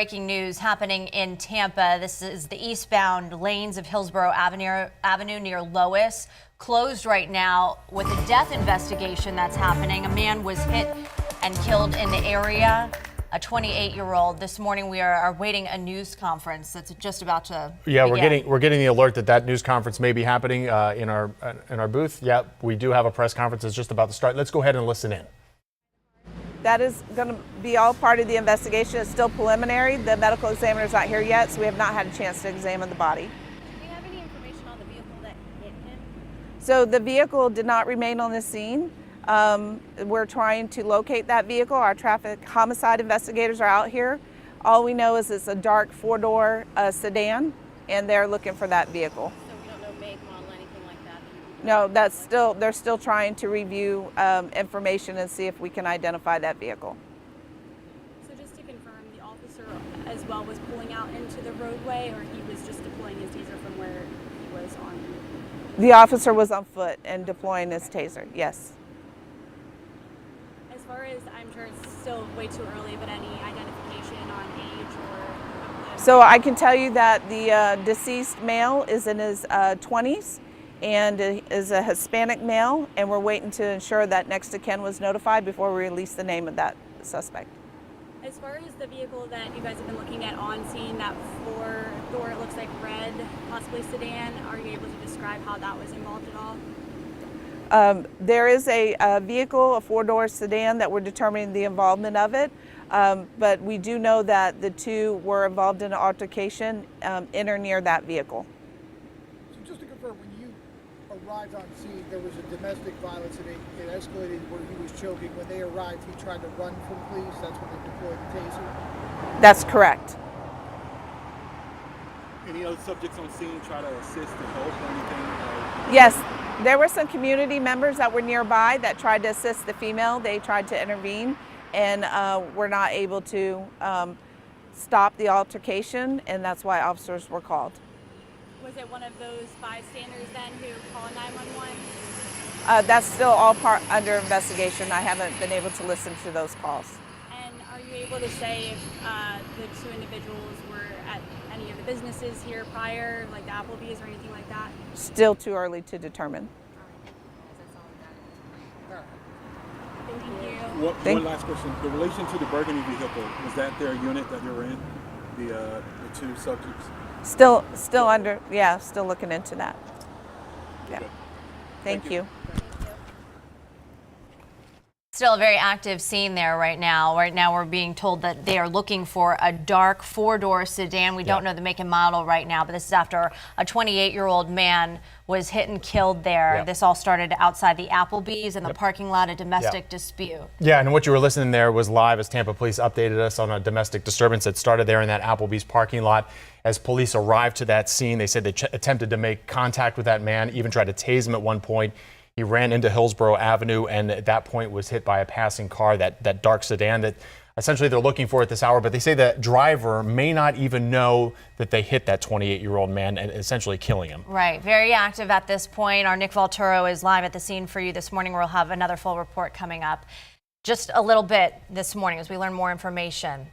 Breaking news happening in Tampa. This is the eastbound lanes of Hillsborough Avenue near Lois. Closed right now with a death investigation that's happening. A man was hit and killed in the area, a 28-year-old. This morning we are awaiting a news conference that's just about to begin. We're getting the alert that news conference may be happening in our booth. Yeah, we do have a press conference that's just about to start. Let's go ahead and listen in. That is going to be all part of the investigation. It's still preliminary. The medical examiner is not here yet, so we have not had a chance to examine the body. Do we have any information on the vehicle that hit him? So the vehicle did not remain on the scene. We're trying to locate that vehicle. Our traffic homicide investigators are out here. All we know is it's a dark four-door sedan, and they're looking for that vehicle. So we don't know make, model, anything like that? No, they're still trying to review information and see if we can identify that vehicle. So just to confirm, the officer as well was pulling out into the roadway, or he was just deploying his taser from where he was on? The officer was on foot and deploying his taser, yes. As far as, I'm sure it's still way too early, but any identification on age or? So I can tell you that the deceased male is in his 20s and is a Hispanic male, and we're waiting to ensure that next of kin was notified before we release the name of that suspect. As far as the vehicle that you guys have been looking at on scene, that four-door, it looks like red, possibly sedan, are you able to describe how that was involved at all? There is a vehicle, a four-door sedan, that we're determining the involvement of it, but we do know that the two were involved in an altercation in or near that vehicle. So just to confirm, when you arrived on scene, there was a domestic violence and it escalated where he was choking. When they arrived, he tried to run from police. That's when they deployed the taser? That's correct. Any other subjects on scene try to assist and help or anything? Yes, there were some community members that were nearby that tried to assist the female. They tried to intervene and were not able to stop the altercation, and that's why officers were called. Was it one of those bystanders then who called 911? That's still all under investigation. I haven't been able to listen to those calls. And are you able to say if the two individuals were at any of the businesses here prior, like the Applebee's or anything like that? Still too early to determine. Thank you. One last question. In relation to the burgundy vehicle, was that their unit that they were in? The two subjects? Still looking into that. Yeah. Okay. Thank you. Still a very active scene there right now. Right now we're being told that they are looking for a dark four-door sedan. We don't know the make and model right now, but this is after a 28-year-old man was hit and killed there. Yeah. This all started outside the Applebee's in the parking lot, a domestic dispute. Yeah, and what you were listening there was live as Tampa police updated us on a domestic disturbance that started there in that Applebee's parking lot. As police arrived to that scene, they said they attempted to make contact with that man, even tried to tase him at one point. He ran into Hillsborough Avenue and at that point was hit by a passing car, that dark sedan that essentially they're looking for at this hour. But they say the driver may not even know that they hit that 28-year-old man and essentially killing him. Right. Very active at this point. Our Nick Valturo is live at the scene for you this morning. We'll have another full report coming up just a little bit this morning as we learn more information.